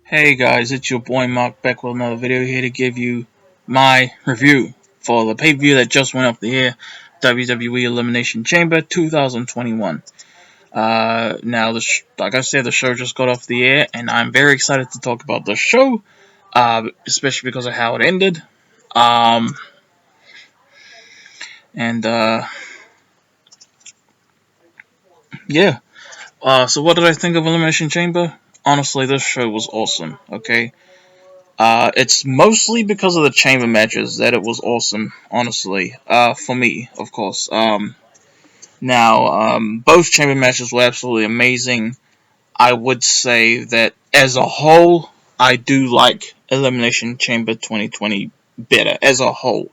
Hey guys, it's your boy Mark back with another video here to give you my review for the pay-per-view that just went up the air, WWE Elimination Chamber 2021. Now, like I said, the show just got off the air, and I'm very excited to talk about the show, especially because of how it ended. Um, and yeah. So what did I think of Elimination Chamber? Honestly, this show was awesome. Okay. It's mostly because of the chamber matches that it was awesome, honestly. For me, of course. Both chamber matches were absolutely amazing. I would say that as a whole, I do like Elimination Chamber 2020 better as a whole.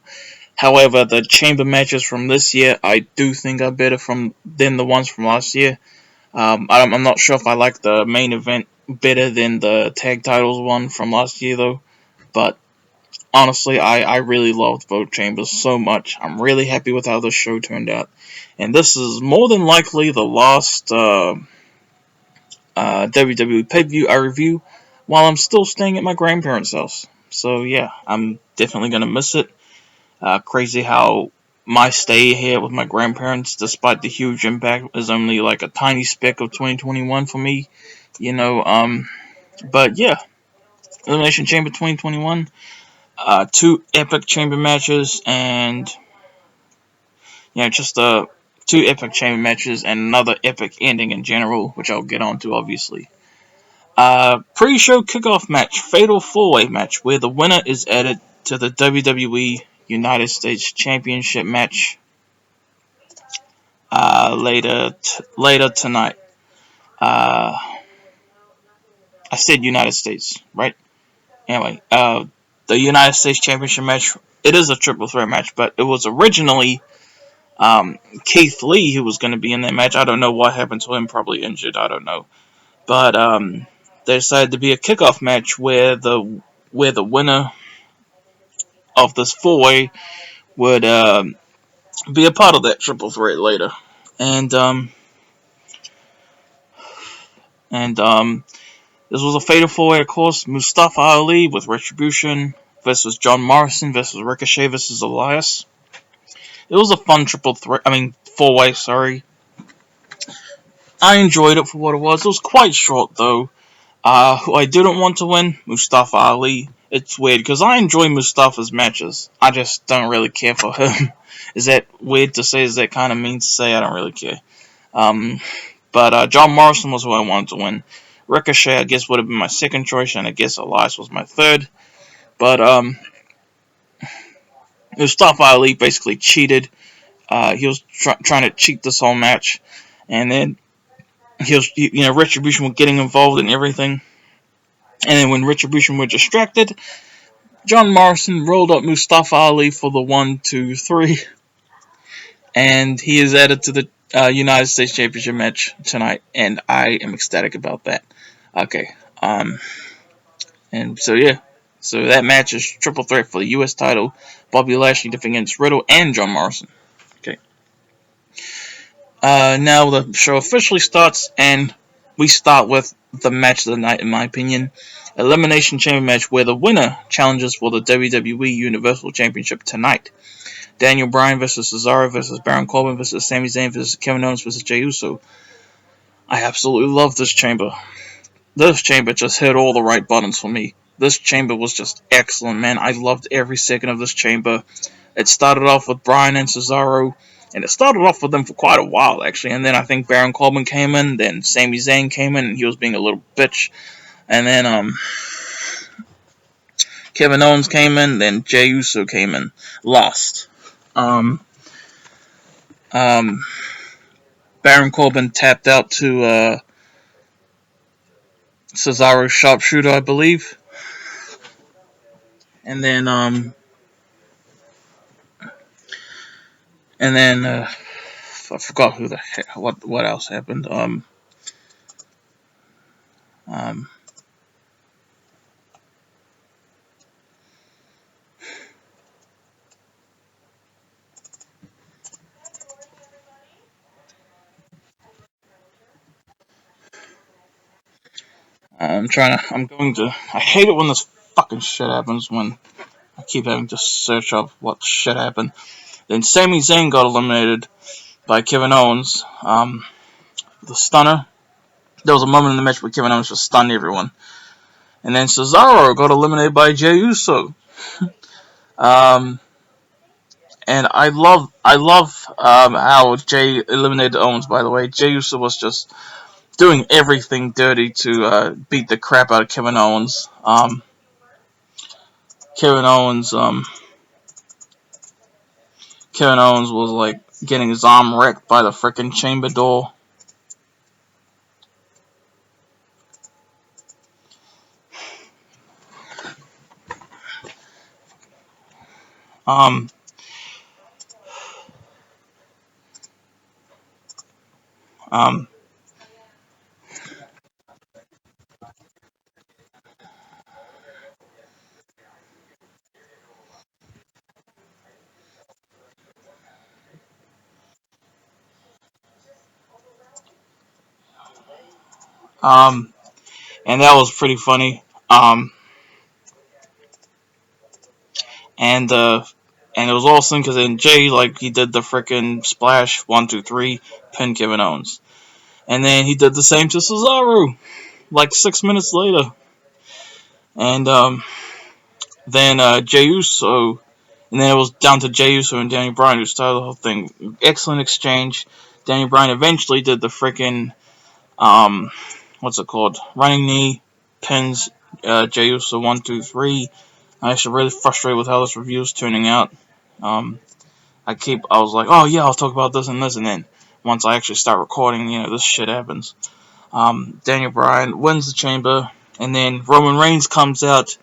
However, the chamber matches from this year, I do think are better than the ones from last year. I'm not sure if I like the main event better than the tag titles one from last year though. But honestly, I really loved both chambers so much. I'm really happy with how the show turned out. And this is more than likely the last WWE pay-per-view I review while I'm still staying at my grandparents' house. So yeah, I'm definitely going to miss it. Crazy how my stay here with my grandparents, despite the huge impact, is only like a tiny speck of 2021 for me. You know, but yeah, Elimination Chamber 2021. Two epic chamber matches and just two epic chamber matches and another epic ending in general, which I'll get on to obviously. Pre-show kickoff match, fatal four-way match, where the winner is added to the WWE United States Championship match later tonight. Uh, I said United States, right? Anyway, the United States Championship match. It is a triple threat match, but it was originally Keith Lee who was going to be in that match. I don't know what happened to him. Probably injured. I don't know. But there decided to be a kickoff match where the winner of this four-way would be a part of that triple threat later. And this was a fatal four-way, of course. Mustafa Ali with Retribution versus John Morrison versus Ricochet versus Elias. It was a fun triple threat. I mean, four-way. Sorry. I enjoyed it for what it was. It was quite short though. Who I didn't want to win, Mustafa Ali. It's weird because I enjoy Mustafa's matches. I just don't really care for him. Is that weird to say? Is that kind of mean to say? I don't really care. Um, but John Morrison was who I wanted to win. Ricochet, I guess, would have been my second choice, and I guess Elias was my third. But Mustafa Ali basically cheated. He was trying to cheat this whole match, and then Retribution was getting involved in everything. And then when Retribution were distracted, John Morrison rolled up Mustafa Ali for the 1, 2, 3, and he is added to the United States Championship match tonight, and I am ecstatic about that. Okay, and so yeah, so that match is triple threat for the U.S. title. Bobby Lashley defending against Riddle and John Morrison. Okay, now the show officially starts, and we start with the match of the night, in my opinion. Elimination Chamber match where the winner challenges for the WWE Universal Championship tonight. Daniel Bryan versus Cesaro versus Baron Corbin versus Sami Zayn versus Kevin Owens versus Jey Uso. I absolutely love this chamber. This chamber just hit all the right buttons for me. This chamber was just excellent, man. I loved every second of this chamber. It started off with Bryan and Cesaro, and it started off with them for quite a while, actually. And then I think Baron Corbin came in, then Sami Zayn came in, and he was being a little bitch. And then Kevin Owens came in, then Jey Uso came in. Lost. Um, um, Baron Corbin tapped out to Cesaro's sharpshooter, I believe. And then I forgot who the heck, what else happened. Um, I hate it when this fucking shit happens, when I keep having to search up what the shit happened. Then Sami Zayn got eliminated by Kevin Owens. The stunner. There was a moment in the match where Kevin Owens just stunned everyone. And then Cesaro got eliminated by Jey Uso. And I love how Jey eliminated Owens, by the way. Jey Uso was just doing everything dirty to beat the crap out of Kevin Owens. Kevin Owens was like getting his arm wrecked by the frickin' chamber door. Um, um, um, and that was pretty funny. And it was awesome because then Jay, like, he did the frickin' splash 1, 2, 3, pin Kevin Owens, and then he did the same to Cesaro like 6 minutes later, and then Jey Uso, and then it was down to Jey Uso and Danny Bryan who started the whole thing. Excellent exchange. Danny Bryan eventually did the frickin' what's it called? Running knee, pins Jey Uso 1, 2, 3. I'm actually really frustrated with how this review is turning out. I was like, oh yeah, I'll talk about this and this, and then once I actually start recording, this shit happens. Daniel Bryan wins the chamber, and then Roman Reigns comes out,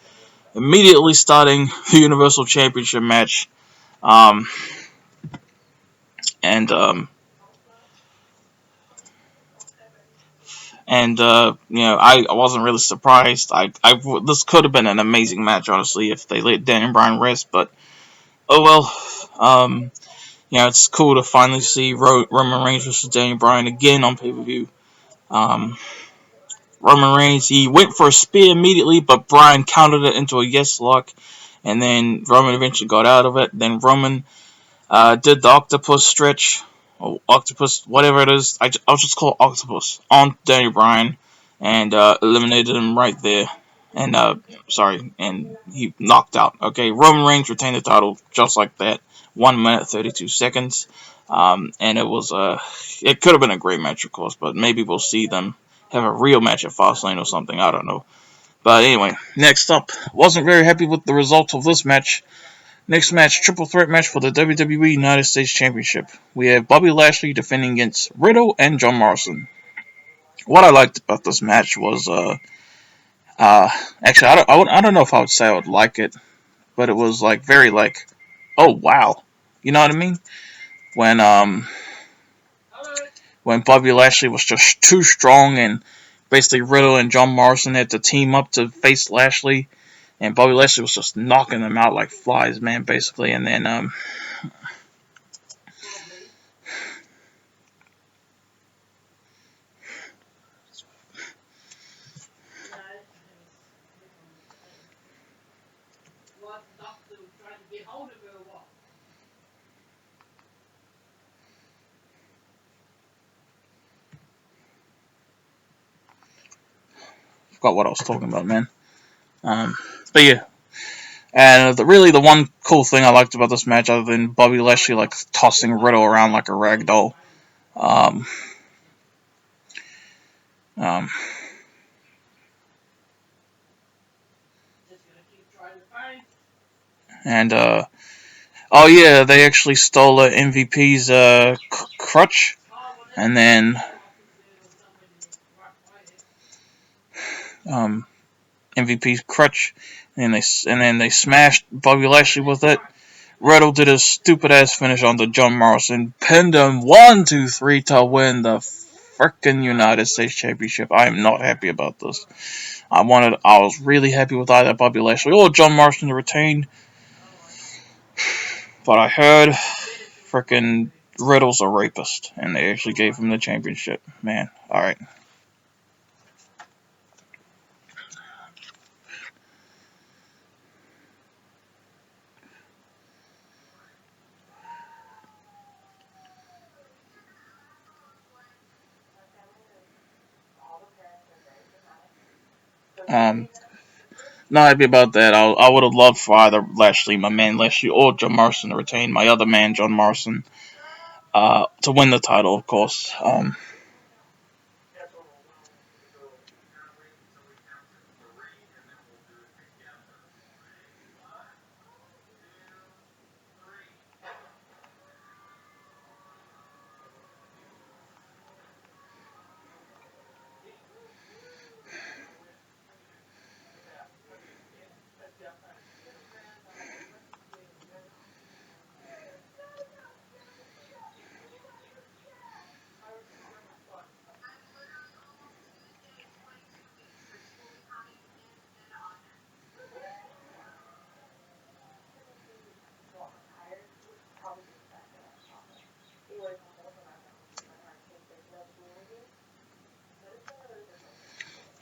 immediately starting the Universal Championship match. And I wasn't really surprised. This could have been an amazing match, honestly, if they let Daniel Bryan rest, but oh well. It's cool to finally see Roman Reigns versus Daniel Bryan again on pay-per-view. Roman Reigns, he went for a spear immediately, but Bryan countered it into a yes lock, and then Roman eventually got out of it. Then Roman did the octopus stretch, or octopus, whatever it is. I'll just call it octopus, on Daniel Bryan, and eliminated him right there. And and he knocked out. Okay, Roman Reigns retained the title just like that. 1 minute 32 seconds. And it could have been a great match, of course, but maybe we'll see them have a real match at Fastlane or something. I don't know. But anyway, next up, wasn't very happy with the results of this match. Next match, triple threat match for the WWE United States Championship. We have Bobby Lashley defending against Riddle and John Morrison. What I liked about this match was, actually, I don't know if I would say I would like it, but it was like very like, oh wow, you know what I mean? When Bobby Lashley was just too strong, and basically Riddle and John Morrison had to team up to face Lashley, and Bobby Lashley was just knocking them out like flies, man, basically. And then forgot what I was talking about, man. But yeah. And the one cool thing I liked about this match, other than Bobby Lashley like tossing Riddle around like a rag doll, um, um, and oh yeah, they actually stole MVP's crutch, and then MVP's crutch, and then they smashed Bobby Lashley with it. Riddle did a stupid ass finish on the John Morrison, pinned him 1, 2, 3 to win the frickin' United States Championship. I am not happy about this. I was really happy with either Bobby Lashley or John Morrison to retain, but I heard frickin' Riddle's a rapist, and they actually gave him the championship. Man, alright. Not happy about that. I would have loved for either Lashley, my man Lashley, or John Morrison to retain. My other man, John Morrison, to win the title, of course.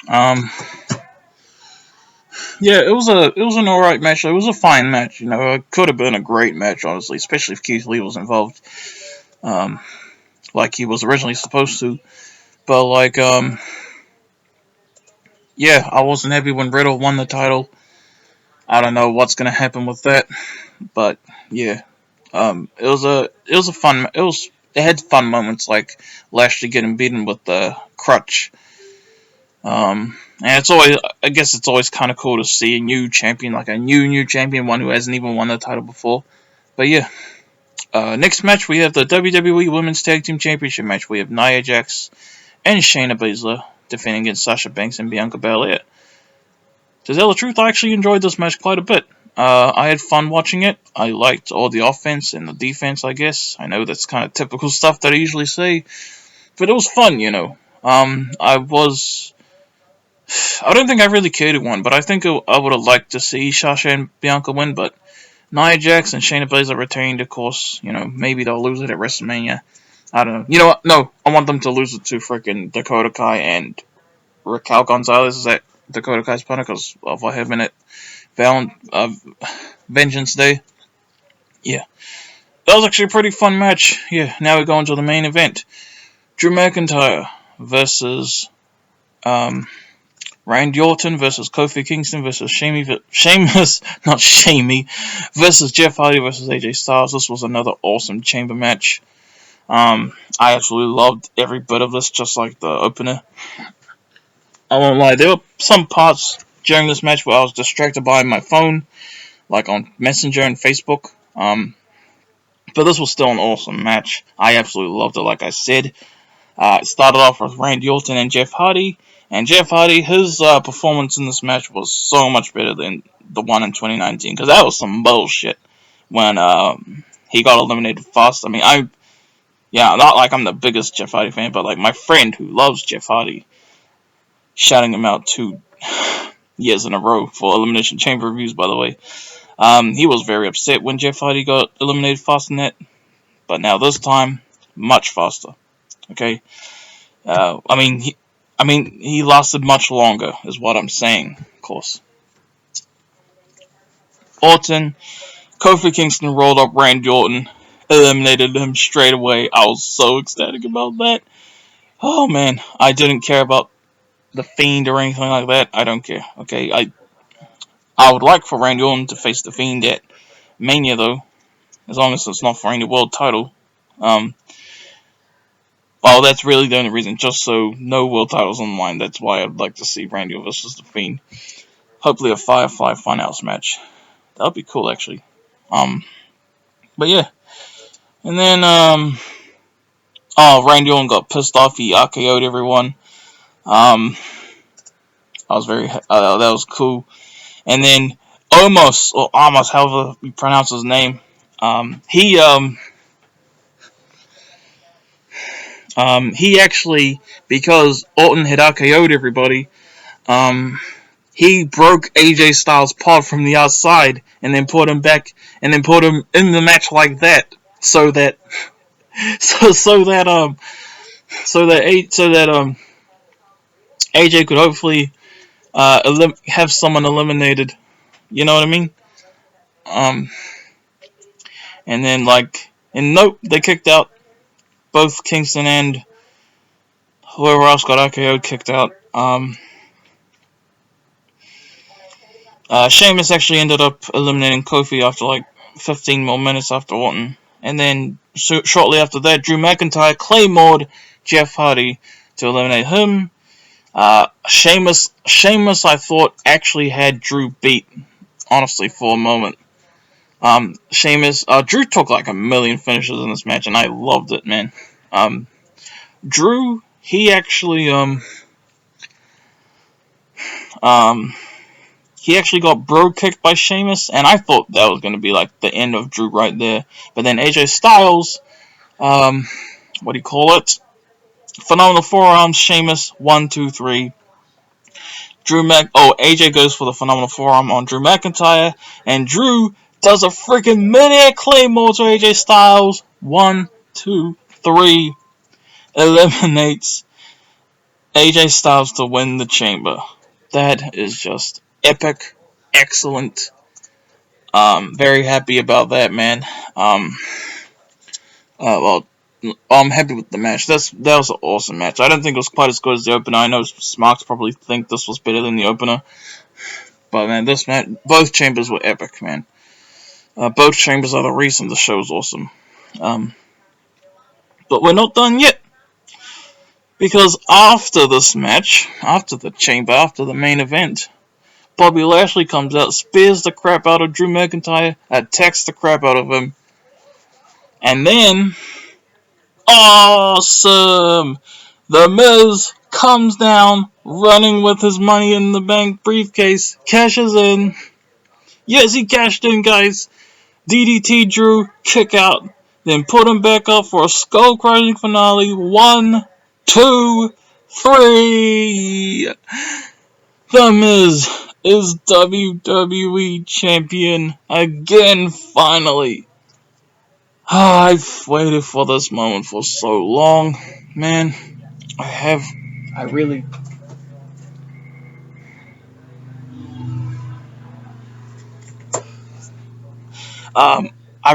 Um, yeah, it was an alright match. It was a fine match. It could have been a great match, honestly, especially if Keith Lee was involved, um, like he was originally supposed to. But yeah, I wasn't happy when Riddle won the title. I don't know what's gonna happen with that, but yeah, it was a fun. It had fun moments like Lashley getting beaten with the crutch. And I guess it's always kind of cool to see a new champion, like a new champion, one who hasn't even won the title before. But yeah, next match we have the WWE Women's Tag Team Championship match. We have Nia Jax and Shayna Baszler defending against Sasha Banks and Bianca Belair. To tell the truth, I actually enjoyed this match quite a bit. I had fun watching it. I liked all the offense and the defense, I guess. I know that's kind of typical stuff that I usually say, but it was fun. I don't think I really cared who won, but I think I would have liked to see Sasha and Bianca win, but Nia Jax and Shayna Baszler retained, of course. Maybe they'll lose it at WrestleMania. I don't know. You know what? No, I want them to lose it to freaking Dakota Kai and Raquel Gonzalez. Is that Dakota Kai's partner? Because of what happened at Vengeance Day. Yeah. That was actually a pretty fun match. Yeah, now we go into the main event. Drew McIntyre versus Randy Orton versus Kofi Kingston versus Sheamus, not Shamey, versus Jeff Hardy versus AJ Styles. This was another awesome chamber match. I absolutely loved every bit of this, just like the opener. I won't lie, there were some parts during this match where I was distracted by my phone, like on Messenger and Facebook. But this was still an awesome match. I absolutely loved it, like I said. It started off with Randy Orton and Jeff Hardy. And Jeff Hardy, his performance in this match was so much better than the one in 2019. Because that was some bullshit when he got eliminated fast. I mean, not like I'm the biggest Jeff Hardy fan, but like my friend who loves Jeff Hardy, shouting him out 2 years in a row for Elimination Chamber reviews, by the way. He was very upset when Jeff Hardy got eliminated fast in that. But now this time, much faster. Okay? He lasted much longer, is what I'm saying, of course. Orton, Kofi Kingston rolled up Randy Orton, eliminated him straight away. I was so ecstatic about that. Oh man, I didn't care about the Fiend or anything like that. I don't care. Okay, I would like for Randy Orton to face the Fiend at Mania though, as long as it's not for any world title. Well, that's really the only reason, just so no world titles on the line. That's why I'd like to see Randy Orton versus the Fiend. Hopefully a Firefly Funhouse match. That would be cool, actually. But yeah. And then, Randy Orton got pissed off. He RKO'd everyone. I was that was cool. And then, Omos, however you pronounce his name, he actually, because Orton had RKO'd everybody, he broke AJ Styles' pod from the outside and then put him back and then put him in the match like that, so that AJ could hopefully have someone eliminated. You know what I mean? Um, and then nope, they kicked out both Kingston and whoever else got RKO'd kicked out. Sheamus actually ended up eliminating Kofi after like 15 more minutes after Orton. And then shortly after that, Drew McIntyre claymored Jeff Hardy to eliminate him. Sheamus, I thought, actually had Drew beat, honestly, for a moment. Drew took like a million finishes in this match, and I loved it, man. Drew, he actually got bro kicked by Sheamus, and I thought that was going to be like the end of Drew right there. But then AJ Styles, what do you call it? Phenomenal forearms, Sheamus, 1, 2, 3. AJ goes for the phenomenal forearm on Drew McIntyre, and Drew does a freaking mid-air claymore to AJ Styles. 1, 2, 3. Eliminates AJ Styles to win the chamber. That is just epic, excellent. Very happy about that, man. I'm happy with the match. That was an awesome match. I don't think it was quite as good as the opener. I know Smarks probably think this was better than the opener, but man, this match, both chambers were epic, man. Both chambers are the reason the show is awesome. But we're not done yet, because after this match, after the chamber, after the main event, Bobby Lashley comes out, spears the crap out of Drew McIntyre, attacks the crap out of him, and then, awesome! The Miz comes down, running with his Money in the Bank briefcase, cashes in. Yes, he cashed in, guys. DDT Drew, kick out, then put him back up for a skull-crushing finale. 1, 2, 3. The Miz is WWE Champion again, finally. I've waited for this moment for so long, man. I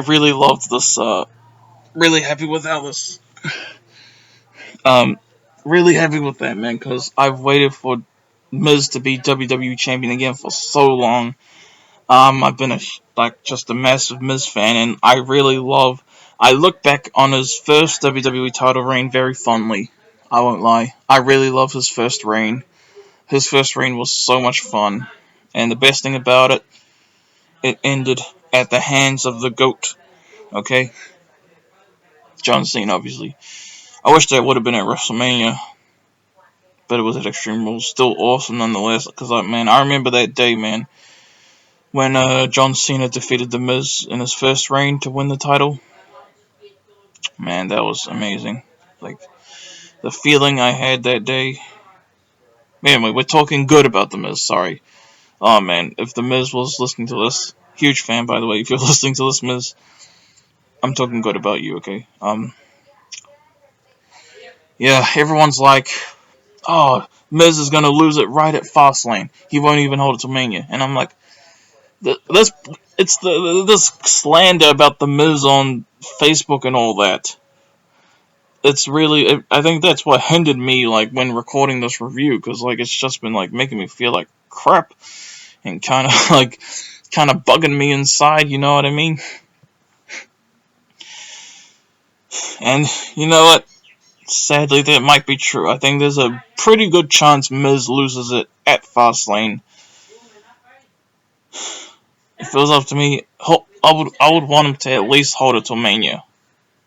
really loved this, really happy with how this, really happy with that, man, because I've waited for Miz to be WWE Champion again for so long. I've been just a massive Miz fan, and I look back on his first WWE title reign very fondly. I won't lie. I really love his first reign. His first reign was so much fun, and the best thing about it, it ended at the hands of the GOAT. Okay, John Cena, obviously. I wish that would have been at WrestleMania, but it was at Extreme Rules. Still awesome nonetheless, because I remember that day, man, when John Cena defeated The Miz in his first reign to win the title. Man, that was amazing. Like, the feeling I had that day. Anyway, we're talking good about The Miz, sorry. Oh man, if The Miz was listening to this, huge fan by the way, if you're listening to this, Miz, I'm talking good about you, okay? Yeah, everyone's like, oh, Miz is gonna lose it right at Fastlane. He won't even hold it to Mania. And I'm like, this slander about the Miz on Facebook and all that. It's really, I think that's what hindered me, like, when recording this review, because, like, it's just been, like, making me feel like crap, and kind of bugging me inside, you know what I mean? And, you know what? Sadly, that might be true. I think there's a pretty good chance Miz loses it at Fastlane. If it was up to me, I would want him to at least hold it till Mania,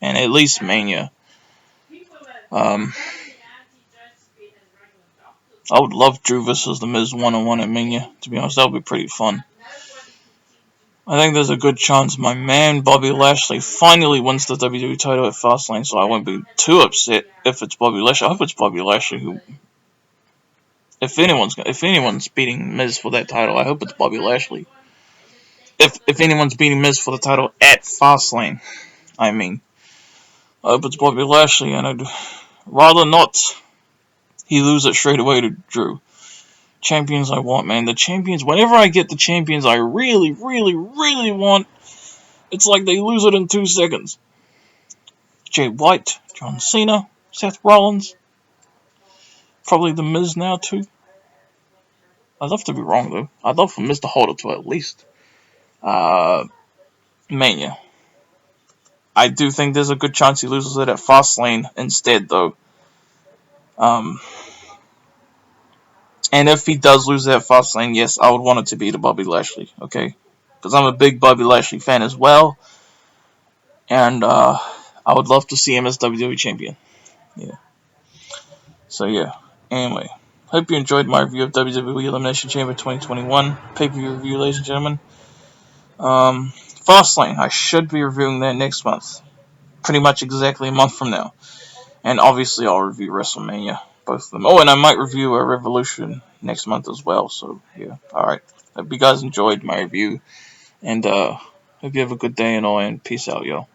and at least Mania. I would love Drew versus The Miz 1-on-1 at Mania. To be honest, that would be pretty fun. I think there's a good chance my man Bobby Lashley finally wins the WWE title at Fastlane, so I won't be too upset if it's Bobby Lashley. I hope it's Bobby Lashley who. If anyone's beating Miz for that title, I hope it's Bobby Lashley. If anyone's beating Miz for the title at Fastlane, I mean, I hope it's Bobby Lashley, and I'd rather not he lose it straight away to Drew. Champions I want, man. The champions, whenever I get the champions I really, really, really want, it's like they lose it in 2 seconds. Jay White, John Cena, Seth Rollins, probably The Miz now too. I'd love to be wrong, though. I'd love for Mr. Holder to at least. Mania. I do think there's a good chance he loses it at Fastlane instead, though. And if he does lose it at Fastlane, yes, I would want it to be to Bobby Lashley, okay? Because I'm a big Bobby Lashley fan as well. And I would love to see him as WWE Champion. Yeah. So, yeah. Anyway. Hope you enjoyed my review of WWE Elimination Chamber 2021 pay-per-view review, ladies and gentlemen. Fastlane, I should be reviewing that next month. Pretty much exactly a month from now. And obviously I'll review WrestleMania, both of them. Oh, and I might review a Revolution next month as well, so yeah. Alright. Hope you guys enjoyed my review. And hope you have a good day and all, and peace out, y'all.